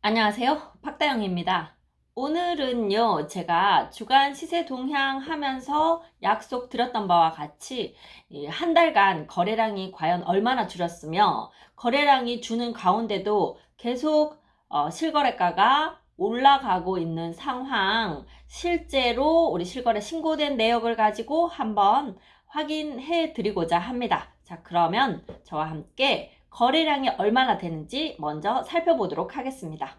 안녕하세요. 박다영입니다. 오늘은요, 제가 주간 시세 동향 하면서 약속 드렸던 바와 같이 한 달간 거래량이 과연 얼마나 줄었으며, 거래량이 주는 가운데도 계속 실거래가가 올라가고 있는 상황, 실제로 우리 실거래 신고된 내역을 가지고 한번 확인해 드리고자 합니다. 자, 그러면 저와 함께 거래량이 얼마나 되는지 먼저 살펴보도록 하겠습니다.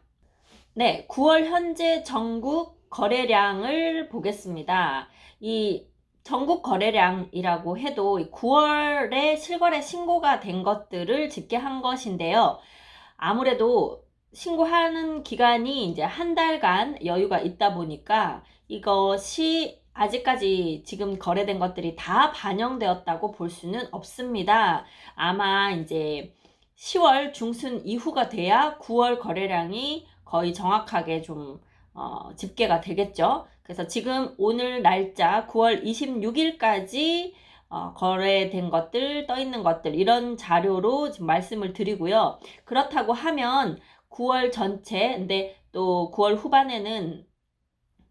네, 9월 현재 전국 거래량을 보겠습니다. 이 전국 거래량이라고 해도 9월에 실거래 신고가 된 것들을 집계한 것인데요. 아무래도 신고하는 기간이 이제 한 달간 여유가 있다 보니까 이것이 아직까지 지금 거래된 것들이 다 반영되었다고 볼 수는 없습니다. 아마 이제 10월 중순 이후가 돼야 9월 거래량이 거의 정확하게 좀 집계가 되겠죠. 그래서 지금 오늘 날짜 9월 26일까지 거래된 것들, 떠 있는 것들, 이런 자료로 지금 말씀을 드리고요. 그렇다고 하면 9월 전체, 근데 또 9월 후반에는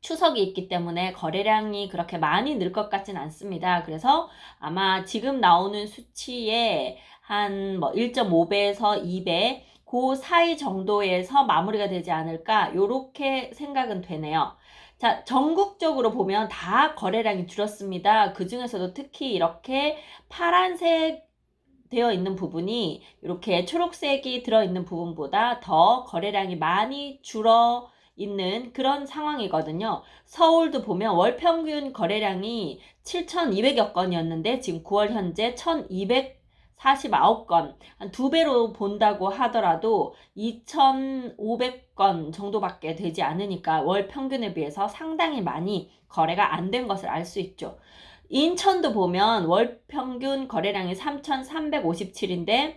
추석이 있기 때문에 거래량이 그렇게 많이 늘 것 같진 않습니다. 그래서 아마 지금 나오는 수치에 한 뭐 1.5배에서 2배, 그 사이 정도에서 마무리가 되지 않을까, 요렇게 생각은 되네요. 자, 전국적으로 보면 다 거래량이 줄었습니다. 그 중에서도 특히 이렇게 파란색 되어 있는 부분이 이렇게 초록색이 들어있는 부분보다 더 거래량이 많이 줄어 있는 그런 상황이거든요. 서울도 보면 월 평균 거래량이 7,200여 건이었는데 지금 9월 현재 1,249건, 한 2배로 본다고 하더라도 2,500건 정도밖에 되지 않으니까 월 평균에 비해서 상당히 많이 거래가 안 된 것을 알 수 있죠. 인천도 보면 월 평균 거래량이 3,357인데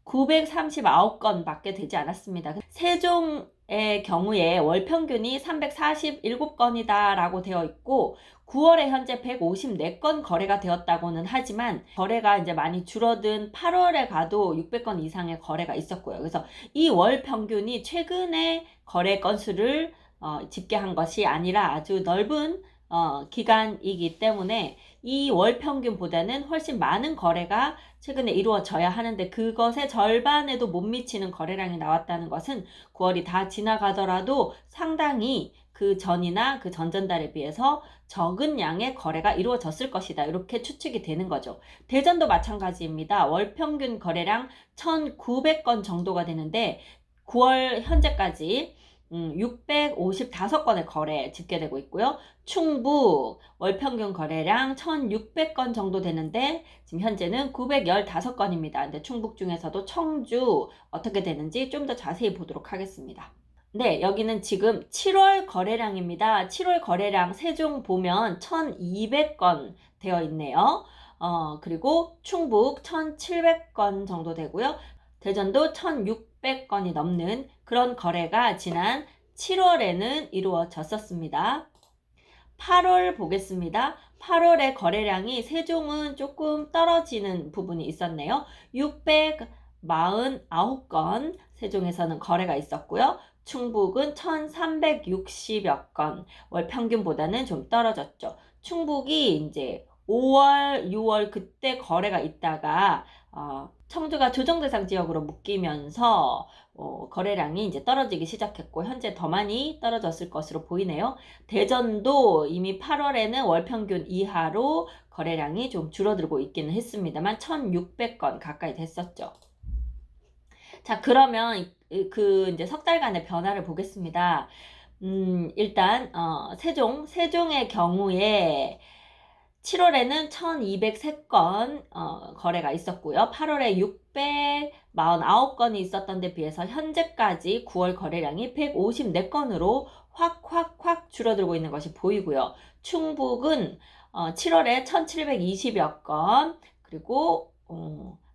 939건 밖에 되지 않았습니다. 세종의 경우에 월 평균이 347건이다 라고 되어 있고 9월에 현재 154건 거래가 되었다고는 하지만 거래가 이제 많이 줄어든 8월에 가도 600건 이상의 거래가 있었고요. 그래서 이 월 평균이 최근에 거래 건수를 집계한 것이 아니라 아주 넓은 기간이기 때문에 이 월 평균보다는 훨씬 많은 거래가 최근에 이루어져야 하는데 그것의 절반에도 못 미치는 거래량이 나왔다는 것은 9월이 다 지나가더라도 상당히 그 전이나 그 전전달에 비해서 적은 양의 거래가 이루어졌을 것이다. 이렇게 추측이 되는 거죠. 대전도 마찬가지입니다. 월 평균 거래량 1,900건 정도가 되는데 9월 현재까지 655건의 거래 집계되고 있고요. 충북 월평균 거래량 1,600건 정도 되는데 지금 현재는 915건입니다. 근데 충북 중에서도 청주 어떻게 되는지 좀 더 자세히 보도록 하겠습니다. 네, 여기는 지금 7월 거래량입니다. 7월 거래량 세종 보면 1,200건 되어 있네요. 그리고 충북 1,700건 정도 되고요. 대전도 1,600건이 넘는 그런 거래가 지난 7월에는 이루어졌었습니다. 8월 보겠습니다. 8월의 거래량이 세종은 조금 떨어지는 부분이 있었네요. 649건 세종에서는 거래가 있었고요. 충북은 1,360여 건, 월 평균보다는 좀 떨어졌죠. 충북이 이제 5월, 6월 그때 거래가 있다가 청주가 조정대상 지역으로 묶이면서 거래량이 이제 떨어지기 시작했고 현재 더 많이 떨어졌을 것으로 보이네요. 대전도 이미 8월에는 월 평균 이하로 거래량이 좀 줄어들고 있기는 했습니다만 1,600건 가까이 됐었죠. 자, 그러면 그 이제 석 달간의 변화를 보겠습니다. 일단 세종의 경우에 7월에는 1,203건 거래가 있었고요. 8월에 649건이 있었던 데 비해서 현재까지 9월 거래량이 154건으로 확 줄어들고 있는 것이 보이고요. 충북은 7월에 1,720여 건, 그리고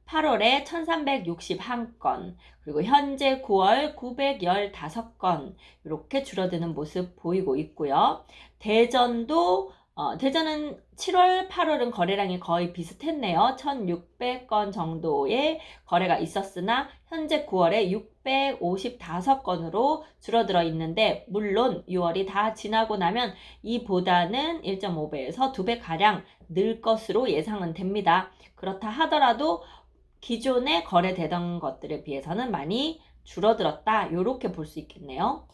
8월에 1,361건, 그리고 현재 9월 915건 이렇게 줄어드는 모습 보이고 있고요. 대전은 7월, 8월은 거래량이 거의 비슷했네요. 1,600건 정도의 거래가 있었으나 현재 9월에 655건으로 줄어들어 있는데, 물론 6월이 다 지나고 나면 이보다는 1.5배에서 2배가량 늘 것으로 예상은 됩니다. 그렇다 하더라도 기존에 거래되던 것들에 비해서는 많이 줄어들었다. 이렇게 볼 수 있겠네요.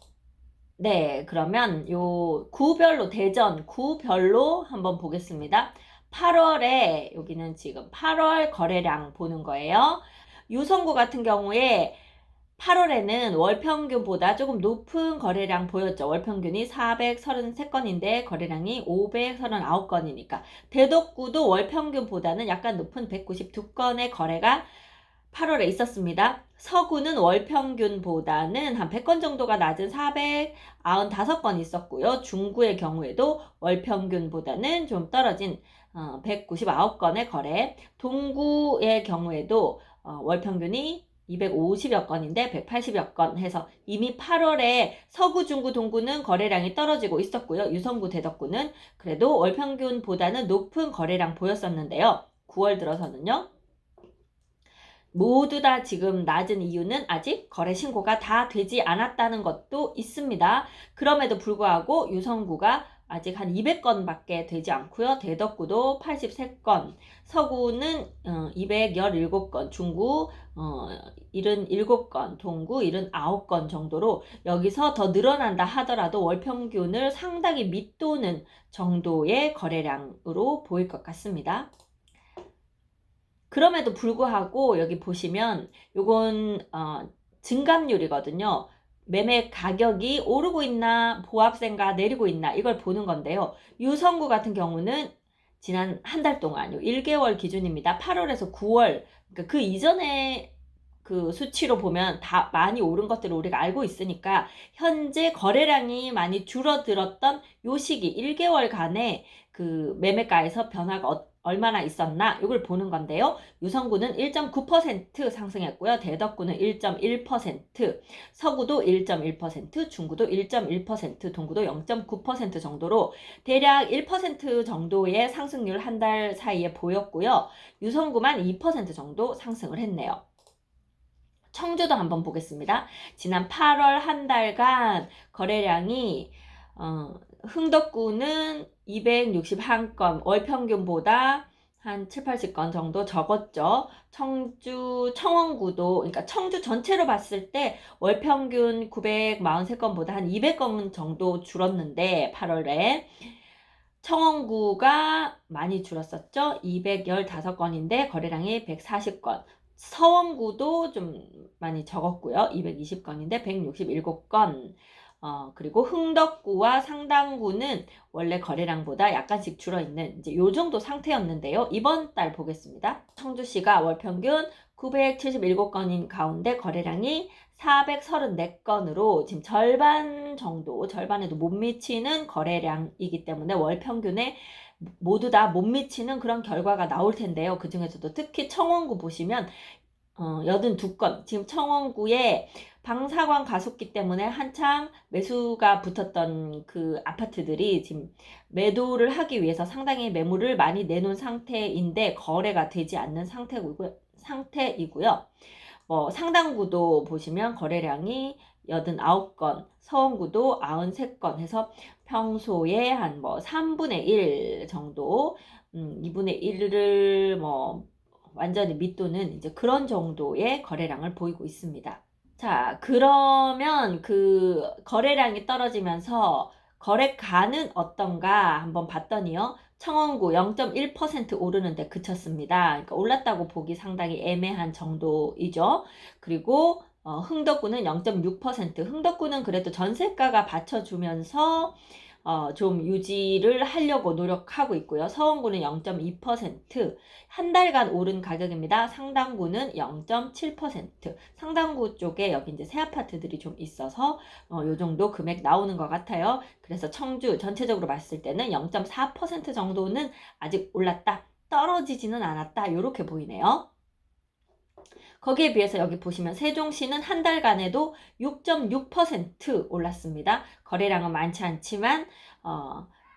네, 그러면 요 구별로, 대전 구별로 한번 보겠습니다. 8월에, 여기는 지금 8월 거래량 보는 거예요. 유성구 같은 경우에 8월에는 월평균보다 조금 높은 거래량 보였죠. 월평균이 433건인데 거래량이 539건이니까. 대덕구도 월평균보다는 약간 높은 192건의 거래가 8월에 있었습니다. 서구는 월평균보다는 한 100건 정도가 낮은 495건 있었고요. 중구의 경우에도 월평균보다는 좀 떨어진 199건의 거래. 동구의 경우에도 월평균이 250여 건인데 180여 건 해서 이미 8월에 서구, 중구, 동구는 거래량이 떨어지고 있었고요. 유성구, 대덕구는 그래도 월평균보다는 높은 거래량 보였었는데요. 9월 들어서는요. 모두 다 지금 낮은 이유는 아직 거래 신고가 다 되지 않았다는 것도 있습니다. 그럼에도 불구하고 유성구가 아직 한 200건밖에 되지 않고요. 대덕구도 83건, 서구는 217건, 중구 77건, 동구 79건 정도로 여기서 더 늘어난다 하더라도 월평균을 상당히 밑도는 정도의 거래량으로 보일 것 같습니다. 그럼에도 불구하고 여기 보시면 요건 증감률이거든요. 매매 가격이 오르고 있나 보합세가 내리고 있나 이걸 보는 건데요. 유성구 같은 경우는 지난 한 달 동안 1개월 기준입니다. 8월에서 9월 그러니까 그 이전에 그 수치로 보면 다 많이 오른 것들을 우리가 알고 있으니까 현재 거래량이 많이 줄어들었던 요 시기 1개월간의 그 매매가에서 변화가 얼마나 있었나 이걸 보는 건데요. 유성구는 1.9% 상승했고요. 대덕구는 1.1%, 서구도 1.1%, 중구도 1.1%, 동구도 0.9% 정도로 대략 1% 정도의 상승률 한 달 사이에 보였고요. 유성구만 2% 정도 상승을 했네요. 청주도 한번 보겠습니다. 지난 8월 한 달간 거래량이 흥덕구는 261건, 월평균보다 한 7, 80건 정도 적었죠. 청원구도, 그러니까 청주 전체로 봤을 때 월평균 943건보다 한 200건 정도 줄었는데 8월에 청원구가 많이 줄었었죠. 215건인데 거래량이 140건. 서원구도 좀 많이 적었고요. 220건인데 167건. 그리고 흥덕구와 상당구는 원래 거래량보다 약간씩 줄어있는 이제 요 정도 상태였는데요. 이번 달 보겠습니다. 청주시가 월평균 977건인 가운데 거래량이 434건으로 지금 절반 정도, 절반에도 못 미치는 거래량이기 때문에 월평균에 모두 다 못 미치는 그런 결과가 나올 텐데요. 그 중에서도 특히 청원구 보시면 82건, 지금 청원구에 방사광 가속기 때문에 한창 매수가 붙었던 그 아파트들이 지금 매도를 하기 위해서 상당히 매물을 많이 내놓은 상태인데 거래가 되지 않는 상태이고요. 상당구도 보시면 거래량이 89건, 서원구도 93건 해서 평소에 한 3분의 1 정도, 2분의 1을 완전히 밑도는 이제 그런 정도의 거래량을 보이고 있습니다. 자, 그러면 그 거래량이 떨어지면서 거래가는 어떤가 한번 봤더니요. 청원구 0.1% 오르는데 그쳤습니다. 그러니까 올랐다고 보기 상당히 애매한 정도이죠. 그리고 흥덕구는 0.6%, 흥덕구는 그래도 전세가가 받쳐주면서 좀 유지를 하려고 노력하고 있고요. 서원구는 0.2%, 한 달간 오른 가격입니다. 상당구는 0.7%, 상당구 쪽에 여기 이제 새 아파트들이 좀 있어서 요 정도 금액 나오는 것 같아요. 그래서 청주 전체적으로 봤을 때는 0.4% 정도는 아직 올랐다, 떨어지지는 않았다, 이렇게 보이네요. 거기에 비해서 여기 보시면 세종시는 한 달간에도 6.6% 올랐습니다. 거래량은 많지 않지만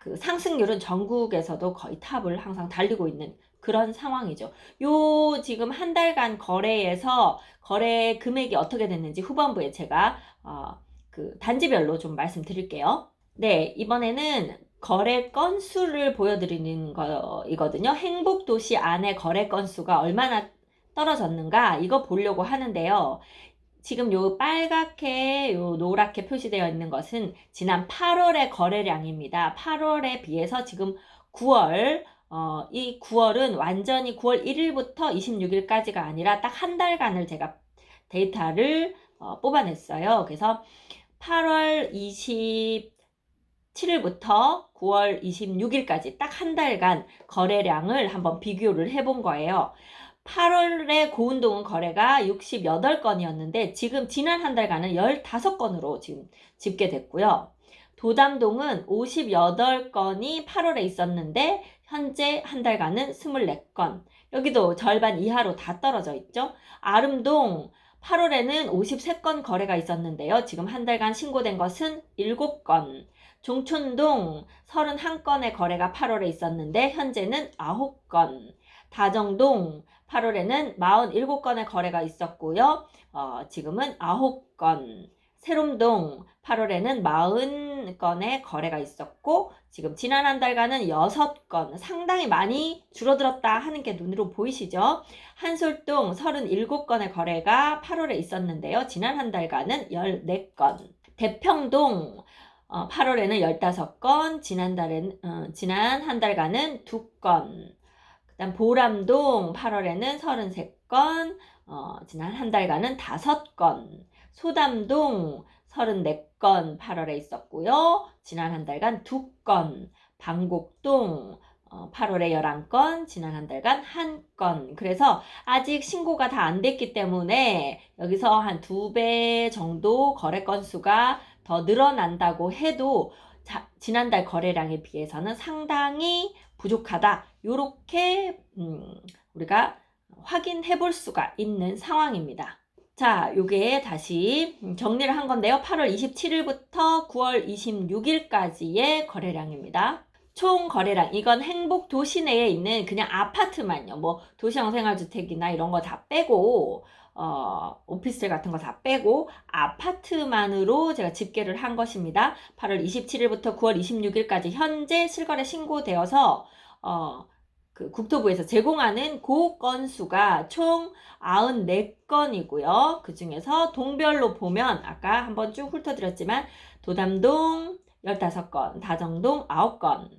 그 상승률은 전국에서도 거의 탑을 항상 달리고 있는 그런 상황이죠. 요 지금 한 달간 거래에서 거래 금액이 어떻게 됐는지 후반부에 제가 그 단지별로 좀 말씀드릴게요. 네, 이번에는 거래 건수를 보여드리는 거이거든요. 행복도시 안에 거래 건수가 얼마나 떨어졌는가 이거 보려고 하는데요. 지금 요 빨갛게 요 노랗게 표시되어 있는 것은 지난 8월의 거래량입니다. 8월에 비해서 지금 9월 이 9월은 완전히 9월 1일부터 26일까지가 아니라 딱 한 달간을 제가 데이터를 뽑아냈어요. 그래서 8월 27일부터 9월 26일까지 딱 한 달간 거래량을 한번 비교를 해본 거예요. 8월에 고운동은 거래가 68건이었는데 지금 지난 한 달간은 15건으로 지금 집계됐고요. 도담동은 58건이 8월에 있었는데 현재 한 달간은 24건. 여기도 절반 이하로 다 떨어져 있죠. 아름동 8월에는 53건 거래가 있었는데요. 지금 한 달간 신고된 것은 7건. 종촌동 31건의 거래가 8월에 있었는데 현재는 9건. 다정동 8월에는 47건의 거래가 있었고요. 지금은 9건. 세롬동 8월에는 40건의 거래가 있었고 지금 지난 한 달간은 6건. 상당히 많이 줄어들었다 하는 게 눈으로 보이시죠? 한솔동 37건의 거래가 8월에 있었는데요. 지난 한 달간은 14건. 대평동 8월에는 15건, 지난 한 달간은 2건. 그다음 보람동 8월에는 33건, 지난 한 달간은 5건. 소담동 34건 8월에 있었고요. 지난 한 달간 2건. 방곡동 8월에 11건, 지난 한 달간 1건. 그래서 아직 신고가 다 안 됐기 때문에 여기서 한 2배 정도 거래 건수가 더 늘어난다고 해도 지난달 거래량에 비해서는 상당히 부족하다. 요렇게 우리가 확인해 볼 수가 있는 상황입니다. 자, 요게 다시 정리를 한 건데요. 8월 27일부터 9월 26일까지의 거래량입니다. 총 거래량, 이건 행복 도시 내에 있는 그냥 아파트만요. 뭐 도시형 생활주택이나 이런 거 다 빼고 오피스텔 같은 거 다 빼고 아파트만으로 제가 집계를 한 것입니다. 8월 27일부터 9월 26일까지 현재 실거래 신고되어서 그 국토부에서 제공하는 그 건수가 총 94건이고요. 그 중에서 동별로 보면 아까 한번 쭉 훑어드렸지만 도담동 15건, 다정동 9건,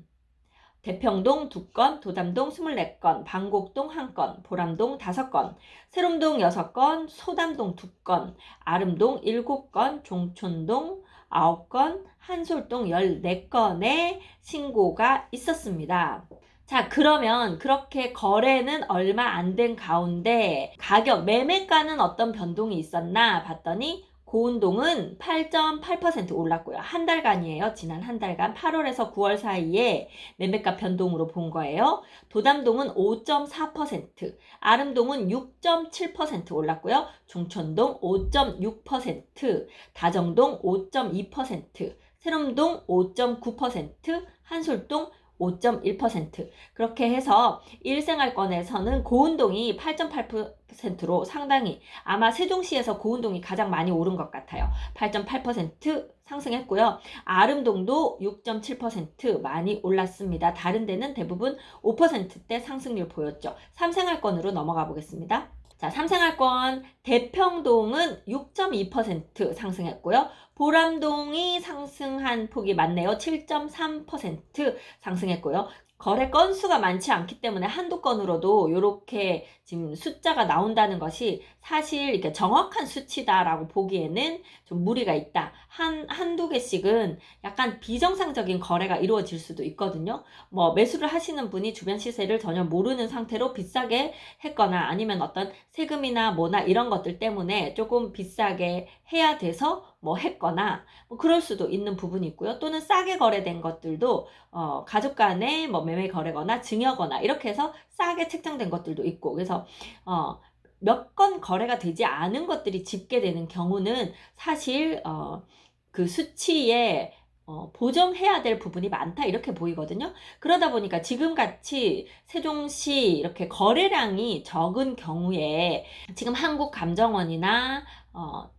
대평동 2건, 도담동 24건, 방곡동 1건, 보람동 5건, 세롬동 6건, 소담동 2건, 아름동 7건, 종촌동 9건, 한솔동 14건의 신고가 있었습니다. 자, 그러면 그렇게 거래는 얼마 안 된 가운데 가격, 매매가는 어떤 변동이 있었나 봤더니 고운동은 8.8% 올랐고요. 한 달간이에요. 지난 한 달간 8월에서 9월 사이에 매매가 변동으로 본 거예요. 도담동은 5.4%, 아름동은 6.7% 올랐고요. 종촌동 5.6%, 다정동 5.2%, 세롬동 5.9%, 한솔동 5.1%. 그렇게 해서 일생활권에서는 고운동이 8.8%로 상당히 아마 세종시에서 고운동이 가장 많이 오른 것 같아요. 8.8% 상승했고요. 아름동도 6.7% 많이 올랐습니다. 다른 데는 대부분 5%대 상승률 보였죠. 3생활권으로 넘어가 보겠습니다. 자, 3생활권 대평동은 6.2% 상승했고요. 보람동이 상승한 폭이 많네요. 7.3% 상승했고요. 거래 건수가 많지 않기 때문에 한두 건으로도 이렇게 지금 숫자가 나온다는 것이 사실 이렇게 정확한 수치다라고 보기에는 좀 무리가 있다. 한두 개씩은 약간 비정상적인 거래가 이루어질 수도 있거든요. 뭐 매수를 하시는 분이 주변 시세를 전혀 모르는 상태로 비싸게 했거나 아니면 어떤 세금이나 뭐나 이런 것들 때문에 조금 비싸게 해야 돼서 뭐 했거나 뭐 그럴 수도 있는 부분이 있고요. 또는 싸게 거래된 것들도 가족 간에 뭐 매매 거래거나 증여거나 이렇게 해서 싸게 책정된 것들도 있고 그래서 몇 건 거래가 되지 않은 것들이 집계되는 경우는 사실 그 수치에 보정해야 될 부분이 많다 이렇게 보이거든요. 그러다 보니까 지금같이 세종시 이렇게 거래량이 적은 경우에 지금 한국감정원이나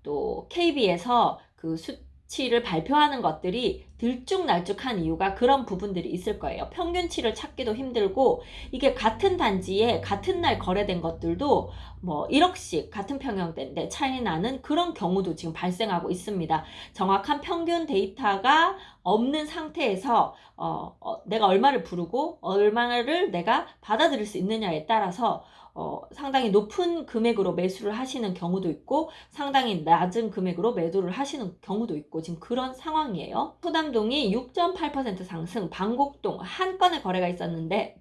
또 KB에서 그 수치를 발표하는 것들이 들쭉날쭉한 이유가 그런 부분들이 있을 거예요. 평균치를 찾기도 힘들고 이게 같은 단지에 같은 날 거래된 것들도 뭐 1억씩 같은 평형대인데 차이 나는 그런 경우도 지금 발생하고 있습니다. 정확한 평균 데이터가 없는 상태에서 내가 얼마를 부르고 얼마를 내가 받아들일 수 있느냐에 따라서 상당히 높은 금액으로 매수를 하시는 경우도 있고 상당히 낮은 금액으로 매도를 하시는 경우도 있고 지금 그런 상황이에요. 소담동이 6.8% 상승, 방곡동 한 건의 거래가 있었는데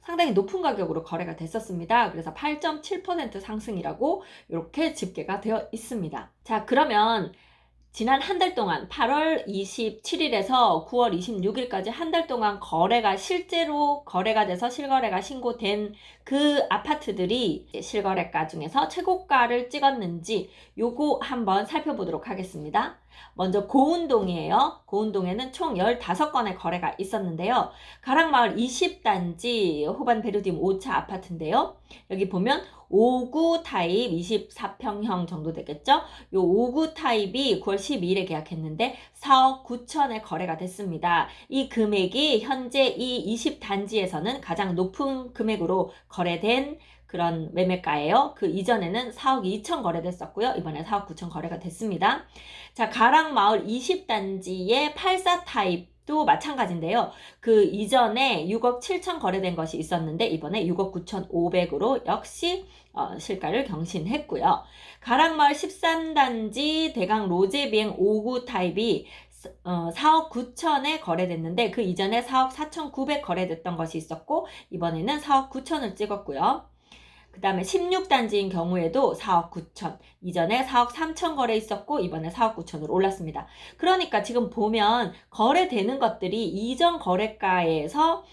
상당히 높은 가격으로 거래가 됐었습니다. 그래서 8.7% 상승이라고 이렇게 집계가 되어 있습니다. 자, 그러면 지난 한 달 동안 8월 27일에서 9월 26일까지 한 달 동안 거래가 실제로 거래가 돼서 실거래가 신고된 그 아파트들이 실거래가 중에서 최고가를 찍었는지 요거 한번 살펴보도록 하겠습니다. 먼저 고운동이에요. 고운동에는 총 15건의 거래가 있었는데요. 가락마을 20단지 호반 베르디움 5차 아파트인데요. 여기 보면 5구 타입 24평형 정도 되겠죠? 요 5구 타입이 9월 12일에 계약했는데 4억 9천에 거래가 됐습니다. 이 금액이 현재 이 20단지에서는 가장 높은 금액으로 거래된 그런 매매가예요. 그 이전에는 4억 2천 거래됐었고요. 이번에 4억 9천 거래가 됐습니다. 자, 가락마을 20단지의 84 타입도 마찬가지인데요. 그 이전에 6억 7천 거래된 것이 있었는데 이번에 6억 9,500으로 역시 실가를 경신했고요. 가락마을 13단지 대강 로제비행 5구 타입이 4억 9천에 거래됐는데 그 이전에 4억 4,900 거래됐던 것이 있었고 이번에는 4억 9천을 찍었고요. 그 다음에 16단지인 경우에도 4억 9천, 이전에 4억 3천 거래 있었고 이번에 4억 9천으로 올랐습니다. 그러니까 지금 보면 거래되는 것들이 이전 거래가에서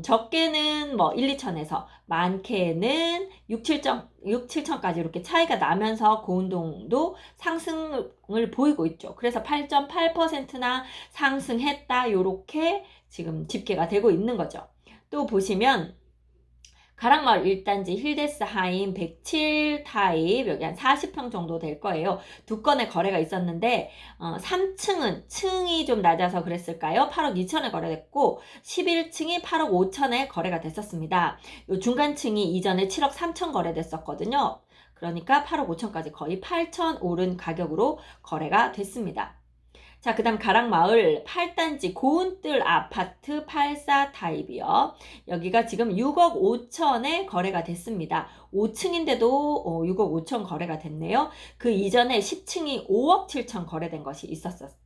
적게는 뭐 1, 2천에서 많게는 6, 7천까지 이렇게 차이가 나면서 고운동도 상승을 보이고 있죠. 그래서 8.8%나 상승했다 요렇게 지금 집계가 되고 있는 거죠. 또 보시면 가락마을 1단지 힐데스하임 107 타입 여기 한 40평 정도 될 거예요. 두 건의 거래가 있었는데 3층은 층이 좀 낮아서 그랬을까요? 8억 2천에 거래됐고 11층이 8억 5천에 거래가 됐었습니다. 요 중간층이 이전에 7억 3천 거래됐었거든요. 그러니까 8억 5천까지 거의 8천 오른 가격으로 거래가 됐습니다. 자, 그 다음 가락마을 8단지 고운뜰 아파트 84 타입이요. 여기가 지금 6억 5천에 거래가 됐습니다. 5층인데도 6억 5천 거래가 됐네요. 그 이전에 10층이 5억 7천 거래된 것이 있었거든요.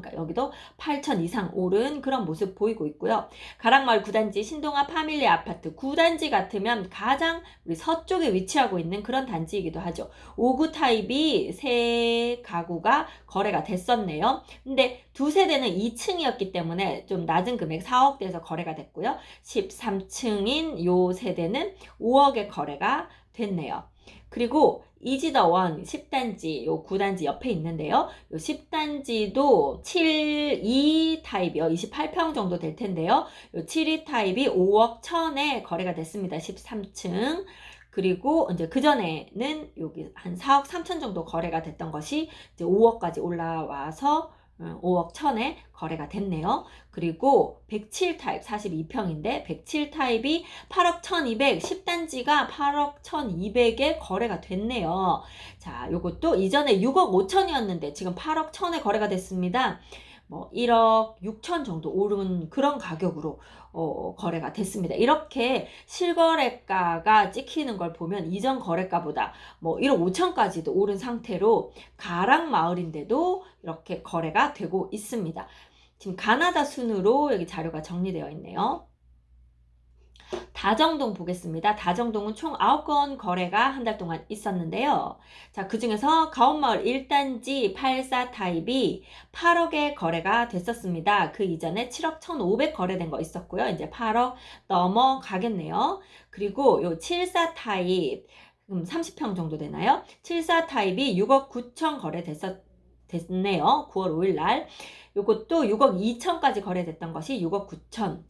그러니까 여기도 8천 이상 오른 그런 모습 보이고 있고요. 가락마을 9단지 신동아 파밀리 아파트 9단지 같으면 가장 우리 서쪽에 위치하고 있는 그런 단지이기도 하죠. 5구 타입이 세 가구가 거래가 됐었네요. 근데 두 세대는 2층이었기 때문에 좀 낮은 금액 4억대에서 거래가 됐고요. 13층인 요 세대는 5억에 거래가 됐네요. 그리고 이지더원 10단지 요 9단지 옆에 있는데요. 요 10단지도 72 타입이요. 28평 정도 될 텐데요. 요 72 타입이 5억 1천에 거래가 됐습니다. 13층. 그리고 이제 그전에는 여기 한 4억 3천 정도 거래가 됐던 것이 이제 5억까지 올라와서 5억 1천에 거래가 됐네요. 그리고 107 타입 42평인데 107 타입이 8억 1200, 10단지가 8억 1200에 거래가 됐네요. 자, 요것도 이전에 6억 5천이었는데 지금 8억 1천에 거래가 됐습니다. 뭐 1억 6천 정도 오른 그런 가격으로 거래가 됐습니다. 이렇게 실거래가가 찍히는 걸 보면 이전 거래가보다 뭐 1억 5천까지도 오른 상태로 가락마을인데도 이렇게 거래가 되고 있습니다. 지금 가나다 순으로 여기 자료가 정리되어 있네요. 다정동 보겠습니다. 다정동은 총 9건 거래가 한 달 동안 있었는데요. 자, 그 중에서 가온마을 1단지 84 타입이 8억에 거래가 됐었습니다. 그 이전에 7억 1,500 거래된 거 있었고요. 이제 8억 넘어가겠네요. 그리고 요 74 타입 30평 정도 되나요? 74 타입이 6억 9천 거래됐었 됐네요. 9월 5일 날. 요것도 6억 2천까지 거래됐던 것이 6억 9천.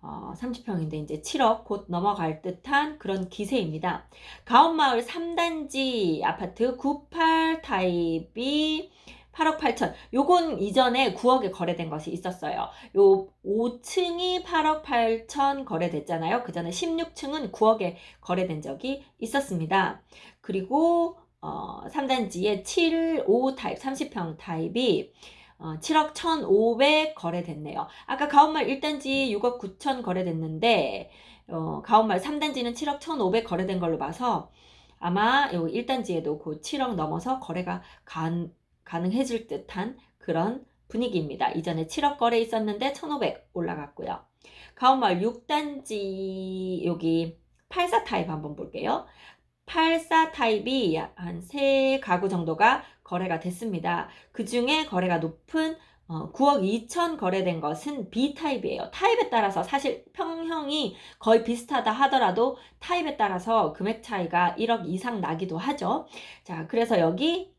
30평인데 이제 7억 곧 넘어갈 듯한 그런 기세입니다. 가온마을 3단지 아파트 98 타입이 8억 8천. 요건 이전에 9억에 거래된 것이 있었어요. 요 5층이 8억 8천 거래됐잖아요. 그 전에 16층은 9억에 거래된 적이 있었습니다. 그리고 3단지의 7, 5 타입, 30평 타입이 7억 1,500 거래됐네요. 아까 가온마을 1단지 6억 9천 거래됐는데 가온마을 3단지는 7억 1,500 거래된 걸로 봐서 아마 요 1단지에도 그 7억 넘어서 거래가 가능해질 듯한 그런 분위기입니다. 이전에 7억 거래 있었는데 1,500 올라갔고요. 가온마을 6단지 여기 84 타입 한번 볼게요. 84 타입이 한 3가구 정도가 거래가 됐습니다. 그 중에 거래가 높은 9억 2천 거래된 것은 B타입이에요. 타입에 따라서 사실 평형이 거의 비슷하다 하더라도 타입에 따라서 금액 차이가 1억 이상 나기도 하죠. 자, 그래서 여기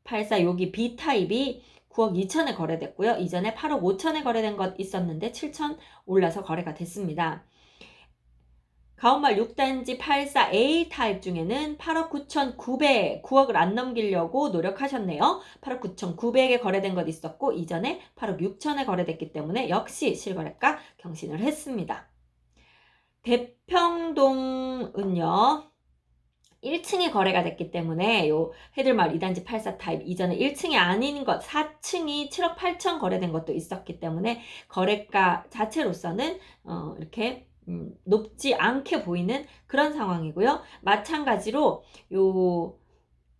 84 여기 B타입이 9억 2천에 거래됐고요. 이전에 8억 5천에 거래된 것 있었는데 7천 올라서 거래가 됐습니다. 가온마을 6단지 84A 타입 중에는 8억 9,900, 9억을 안 넘기려고 노력하셨네요. 8억 9,900에 거래된 것 있었고 이전에 8억 6천에 거래됐기 때문에 역시 실거래가 경신을 했습니다. 대평동은요. 1층이 거래가 됐기 때문에 요 해들마을 2단지 84 타입 이전에 1층이 아닌 것 4층이 7억 8천 거래된 것도 있었기 때문에 거래가 자체로서는 이렇게 높지 않게 보이는 그런 상황이고요. 마찬가지로 요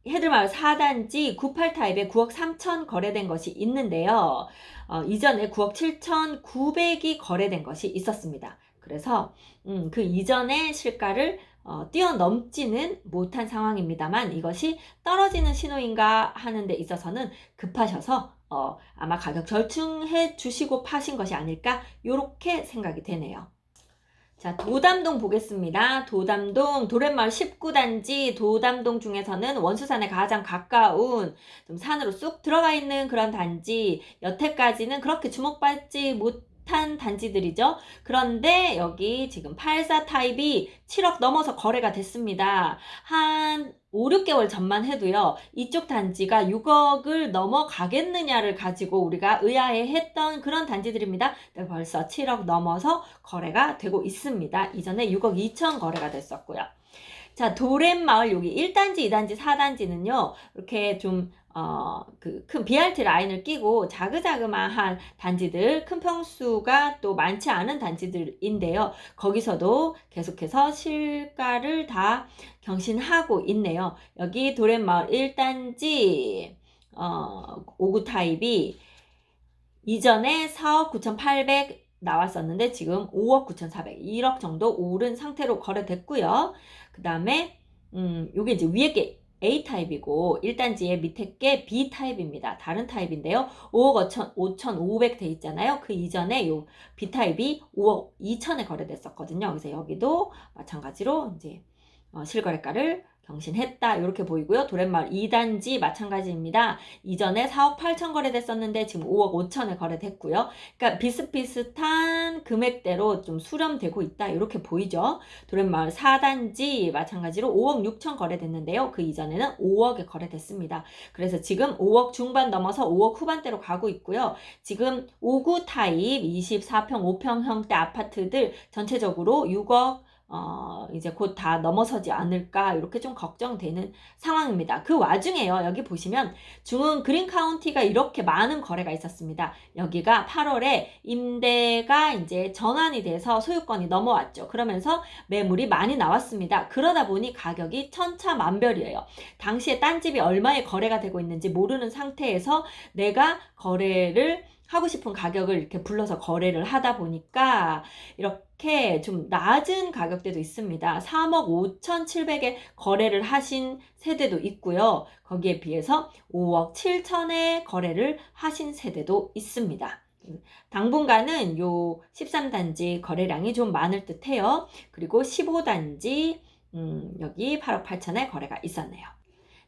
해들마을 4단지 98 타입에 9억 3천 거래된 것이 있는데요. 이전에 9억 7천 9백이 거래된 것이 있었습니다. 그래서 그 이전의 실가를 뛰어넘지는 못한 상황입니다만 이것이 떨어지는 신호인가 하는 데 있어서는 급하셔서 아마 가격 절충해 주시고 파신 것이 아닐까 이렇게 생각이 되네요. 자, 도담동 보겠습니다. 도담동 도렛마을 19단지 도담동 중에서는 원수산에 가장 가까운 좀 산으로 쑥 들어가 있는 그런 단지, 여태까지는 그렇게 주목받지 못한 단지들이죠. 그런데 여기 지금 84 타입이 7억 넘어서 거래가 됐습니다. 한 5, 6개월 전만 해도요. 이쪽 단지가 6억을 넘어가겠느냐를 가지고 우리가 의아해했던 그런 단지들입니다. 벌써 7억 넘어서 거래가 되고 있습니다. 이전에 6억 2천 거래가 됐었고요. 자, 도렛마을 여기 1단지, 2단지, 4단지는요. 이렇게 좀 그 큰 BRT 라인을 끼고 자그자그마한 단지들, 큰 평수가 또 많지 않은 단지들인데요. 거기서도 계속해서 실가를 다 경신하고 있네요. 여기 도렛마을 1단지 5구 타입이 이전에 4억 9,800 나왔었는데 지금 5억 9,400, 1억 정도 오른 상태로 거래됐고요. 그 다음에 요게 이제 위에 게 A타입이고 1단지의 밑에 게 B타입입니다. 다른 타입인데요. 5억 5,500 돼 있잖아요. 그 이전에 요 B타입이 5억 2천에 거래됐었거든요. 그래서 여기도 마찬가지로 이제 실거래가를 경신했다 이렇게 보이고요. 도렛마을 2단지 마찬가지입니다. 이전에 4억 8천 거래됐었는데 지금 5억 5천에 거래됐고요. 그러니까 비슷비슷한 금액대로 좀 수렴되고 있다 이렇게 보이죠. 도렛마을 4단지 마찬가지로 5억 6천 거래됐는데요. 그 이전에는 5억에 거래됐습니다. 그래서 지금 5억 중반 넘어서 5억 후반대로 가고 있고요. 지금 5구 타입 24평 5평형대 아파트들 전체적으로 6억 이제 곧 다 넘어서지 않을까 이렇게 좀 걱정되는 상황입니다. 그 와중에요. 여기 보시면 중흥 그린 카운티가 이렇게 많은 거래가 있었습니다. 여기가 8월에 임대가 이제 전환이 돼서 소유권이 넘어왔죠. 그러면서 매물이 많이 나왔습니다. 그러다 보니 가격이 천차만별이에요. 당시에 딴 집이 얼마에 거래가 되고 있는지 모르는 상태에서 내가 거래를 하고 싶은 가격을 이렇게 불러서 거래를 하다 보니까 이렇게 좀 낮은 가격대도 있습니다. 3억 5,700에 거래를 하신 세대도 있고요. 거기에 비해서 5억 7천에 거래를 하신 세대도 있습니다. 당분간은 요 13단지 거래량이 좀 많을 듯 해요. 그리고 15단지 여기 8억 8천에 거래가 있었네요.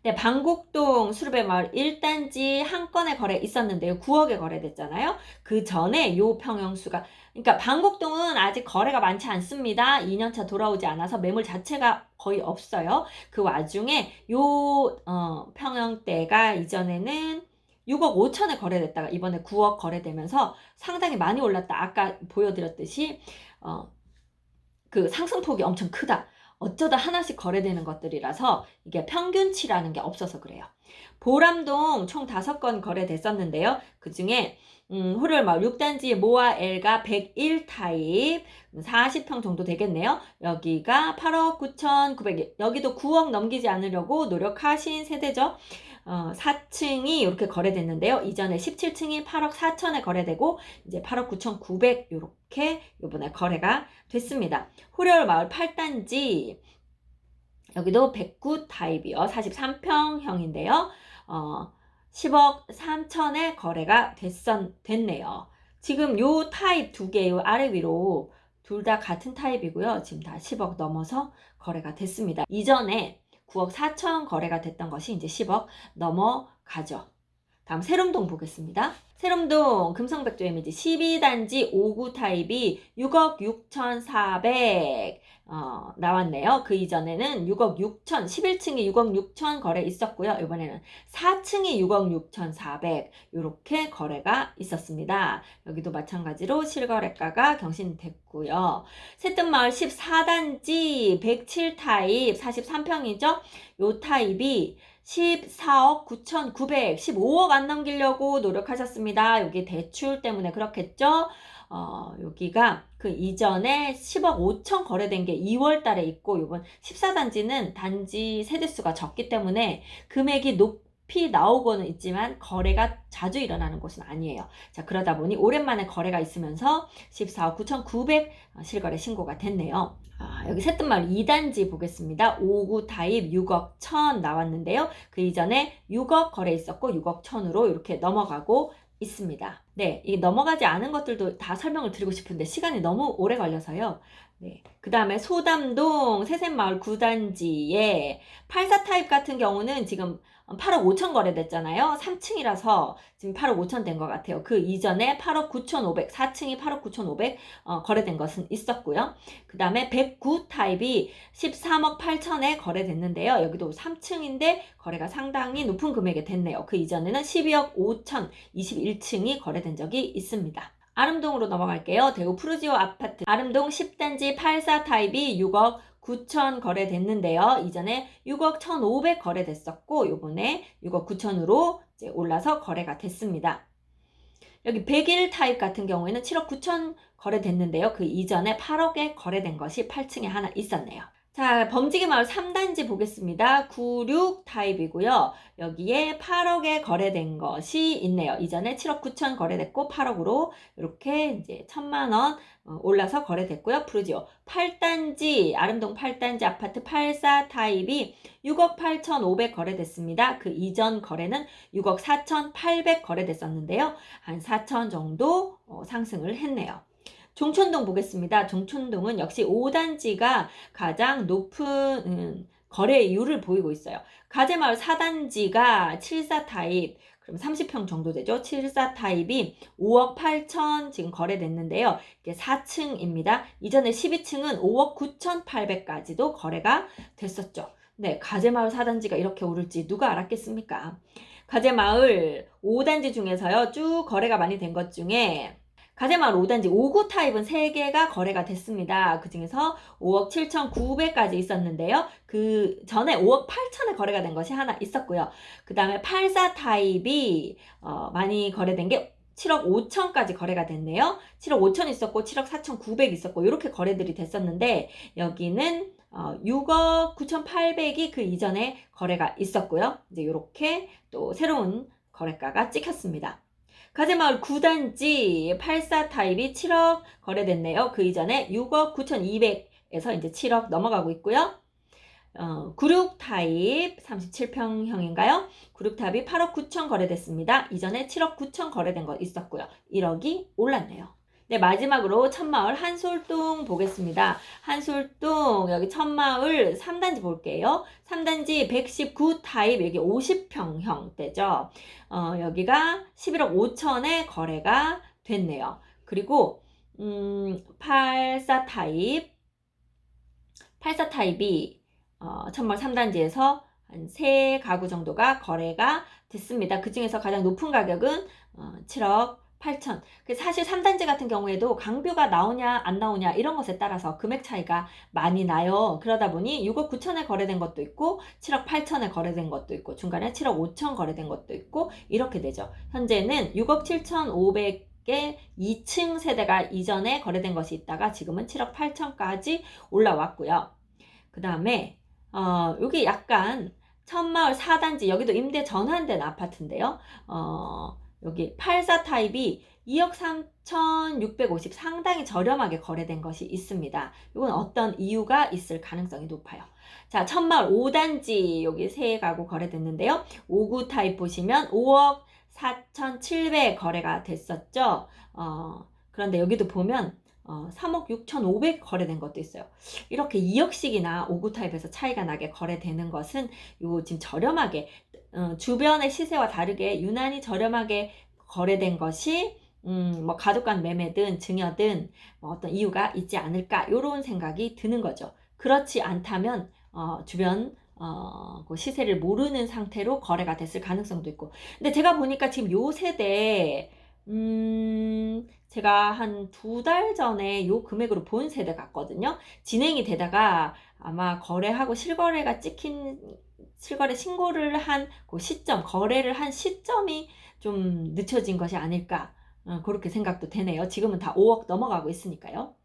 네, 방곡동 수르베 마을 1단지 한 건의 거래 있었는데요. 9억에 거래됐잖아요. 그 전에 요 평형수가, 그러니까 방곡동은 아직 거래가 많지 않습니다. 2년차 돌아오지 않아서 매물 자체가 거의 없어요. 그 와중에 요 평형대가 이전에는 6억 5천에 거래됐다가 이번에 9억 거래되면서 상당히 많이 올랐다. 아까 보여드렸듯이 그 상승폭이 엄청 크다. 어쩌다 하나씩 거래되는 것들이라서 이게 평균치라는 게 없어서 그래요. 보람동 총 5건 거래됐었는데요. 그 중에 호르마을 6단지 모아 L가 101 타입 40평 정도 되겠네요. 여기가 8억 9,900, 여기도 9억 넘기지 않으려고 노력하신 세대죠. 4층이 이렇게 거래됐는데요. 이전에 17층이 8억 4천에 거래되고 이제 8억 9,900 이렇게 이번에 거래가 됐습니다. 호려울 마을 8단지 여기도 109 타입이요. 43평형인데요. 10억 3천에 거래가 됐네요. 지금 요 타입 두 개, 요 아래 위로 둘 다 같은 타입이고요. 지금 다 10억 넘어서 거래가 됐습니다. 이전에 9억 4천 거래가 됐던 것이 이제 10억 넘어가죠. 다음 세lum동 보겠습니다. 세lum동 금성백조 이미지 12단지 59 타입이 6억 6,400 나왔네요. 그 이전에는 6억 6천, 11층이 6억 6천 거래 있었고요. 이번에는 4층이 6억 6,400 이렇게 거래가 있었습니다. 여기도 마찬가지로 실거래가가 경신됐고요. 새뜸마을 14단지 107 타입 43평이죠. 요 타입이 14억 9,900, 15억 안 넘기려고 노력하셨습니다. 여기 대출 때문에 그렇겠죠? 여기가 그 이전에 10억 5천 거래된 게 2월 달에 있고, 요번 14단지는 단지 세대수가 적기 때문에 금액이 높이 나오고는 있지만 거래가 자주 일어나는 곳은 아니에요. 자, 그러다 보니 오랜만에 거래가 있으면서 14억 9,900 실거래 신고가 됐네요. 여기 새뜸마을 2단지 보겠습니다. 59 타입 6억 1천 나왔는데요. 그 이전에 6억 거래 있었고 6억 1천으로 이렇게 넘어가고 있습니다. 네, 이 넘어가지 않은 것들도 다 설명을 드리고 싶은데 시간이 너무 오래 걸려서요. 네, 그 다음에 소담동 새샘마을 9단지에 84 타입 같은 경우는 지금 8억 5천 거래됐잖아요. 3층이라서 지금 8억 5천 된 것 같아요. 그 이전에 8억 9,500, 4층이 8억 9,500 거래된 것은 있었고요. 그 다음에 109 타입이 13억 8천에 거래됐는데요. 여기도 3층인데 거래가 상당히 높은 금액이 됐네요. 그 이전에는 12억 5천 21층이 거래된 적이 있습니다. 아름동으로 넘어갈게요. 대구 푸르지오 아파트 아름동 10단지 84 타입이 6억 9천 거래됐는데요. 이전에 6억 1,500 거래됐었고 요번에 6억 9천으로 이제 올라서 거래가 됐습니다. 여기 101 타입 같은 경우에는 7억 9천 거래됐는데요. 그 이전에 8억에 거래된 것이 8층에 하나 있었네요. 자, 범지기 마을 3단지 보겠습니다. 96 타입이고요. 여기에 8억에 거래된 것이 있네요. 이전에 7억 9천 거래됐고 8억으로 이렇게 이제 1,000만 원 올라서 거래됐고요. 푸르지오 8단지 아름동 8단지 아파트 84 타입이 6억 8,500 거래됐습니다. 그 이전 거래는 6억 4,800 거래됐었는데요. 한 4천 정도 상승을 했네요. 종촌동 보겠습니다. 종촌동은 역시 5단지가 가장 높은 거래율을 보이고 있어요. 가재마을 4단지가 74 타입, 그럼 30평 정도 되죠. 74 타입이 5억 8천 지금 거래됐는데요. 이게 4층입니다. 이전에 12층은 5억 9,800까지도 거래가 됐었죠. 네, 가재마을 4단지가 이렇게 오를지 누가 알았겠습니까? 가재마을 5단지 중에서요, 쭉 거래가 많이 된 것 중에 가재마을 5단지 59 타입은 3개가 거래가 됐습니다. 그 중에서 5억 7,900까지 있었는데요. 그 전에 5억 8천에 거래가 된 것이 하나 있었고요. 그 다음에 84 타입이 많이 거래된 게 7억 5천까지 거래가 됐네요. 7억 5천 있었고 7억 4,900 있었고 이렇게 거래들이 됐었는데 여기는 6억 9,800이 그 이전에 거래가 있었고요. 이제 이렇게 또 새로운 거래가가 찍혔습니다. 가재마을 9단지 84 타입이 7억 거래됐네요. 그 이전에 6억 9,200에서 이제 7억 넘어가고 있고요. 96 타입 37평형인가요? 96 타입이 8억 9천 거래됐습니다. 이전에 7억 9천 거래된 거 있었고요. 1억이 올랐네요. 네, 마지막으로 천마을 한솔동 보겠습니다. 한솔동 여기 천마을 3단지 볼게요. 3단지 119 타입 여기 50평형대죠. 여기가 11억 5천에 거래가 됐네요. 그리고 84 타입이 천마을 3단지에서 한 3가구 정도가 거래가 됐습니다. 그 중에서 가장 높은 가격은 7억 8천. 사실 3단지 같은 경우에도 강뷰가 나오냐 안 나오냐 이런 것에 따라서 금액 차이가 많이 나요. 그러다 보니 6억 9천에 거래된 것도 있고 7억 8천에 거래된 것도 있고 중간에 7억 5천 거래된 것도 있고 이렇게 되죠. 현재는 6억 7천 5백에 2층 세대가 이전에 거래된 것이 있다가 지금은 7억 8천까지 올라왔고요. 그 다음에 여기 약간 천마을 4단지 여기도 임대 전환된 아파트인데요. 여기 84 타입이 2억 3,650 상당히 저렴하게 거래된 것이 있습니다. 이건 어떤 이유가 있을 가능성이 높아요. 자, 천마을 5단지 여기 3가구 거래됐는데요. 59 타입 보시면 5억 4,700 거래가 됐었죠. 그런데 여기도 보면 3억 6,500 거래된 것도 있어요. 이렇게 2억씩이나 59 타입에서 차이가 나게 거래되는 것은 요 지금 저렴하게 주변의 시세와 다르게 유난히 저렴하게 거래된 것이 뭐 가족 간 매매든 증여든 뭐 어떤 이유가 있지 않을까 이런 생각이 드는 거죠. 그렇지 않다면 주변 그 시세를 모르는 상태로 거래가 됐을 가능성도 있고. 근데 제가 보니까 지금 요 세대 제가 한 2달 전에 요 금액으로 본 세대 같거든요. 진행이 되다가 아마 거래하고 실거래가 찍힌 실거래 신고를 한 그 시점, 거래를 한 시점이 좀 늦춰진 것이 아닐까 그렇게 생각도 되네요. 지금은 다 5억 넘어가고 있으니까요.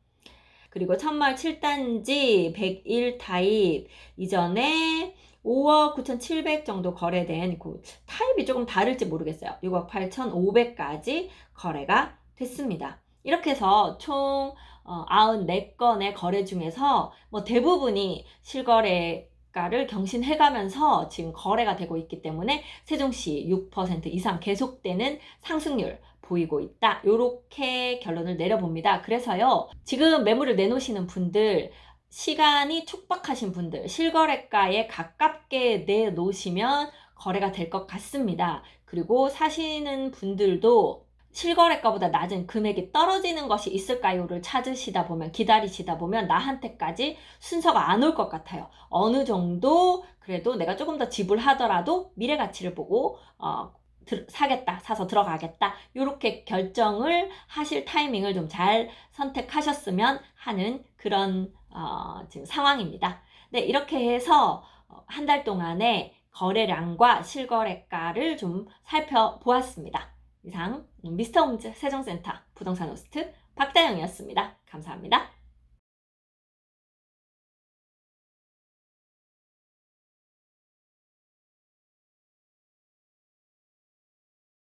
그리고 천마을 7단지 101 타입 이전에 5억 9,700 정도 거래된 그 타입이 조금 다를지 모르겠어요. 6억 8,500까지 거래가 됐습니다. 이렇게 해서 총 94건의 거래 중에서 뭐 대부분이 실거래가를 경신해가면서 지금 거래가 되고 있기 때문에 세종시 6% 이상 계속되는 상승률 보이고 있다. 이렇게 결론을 내려봅니다. 그래서요, 지금 매물을 내놓으시는 분들, 시간이 촉박하신 분들, 실거래가에 가깝게 내놓으시면 거래가 될 것 같습니다. 그리고 사시는 분들도 실거래가보다 낮은 금액이 떨어지는 것이 있을까요를 찾으시다 보면, 기다리시다 보면 나한테까지 순서가 안 올 것 같아요. 어느 정도 그래도 내가 조금 더 지불하더라도 미래 가치를 보고 사겠다, 사서 들어가겠다 이렇게 결정을 하실 타이밍을 좀 잘 선택하셨으면 하는 그런 지금 상황입니다. 네, 이렇게 해서 한 달 동안의 거래량과 실거래가를 좀 살펴보았습니다. 이상 미스터 홈즈 세종센터 부동산 호스트 박다영이었습니다. 감사합니다.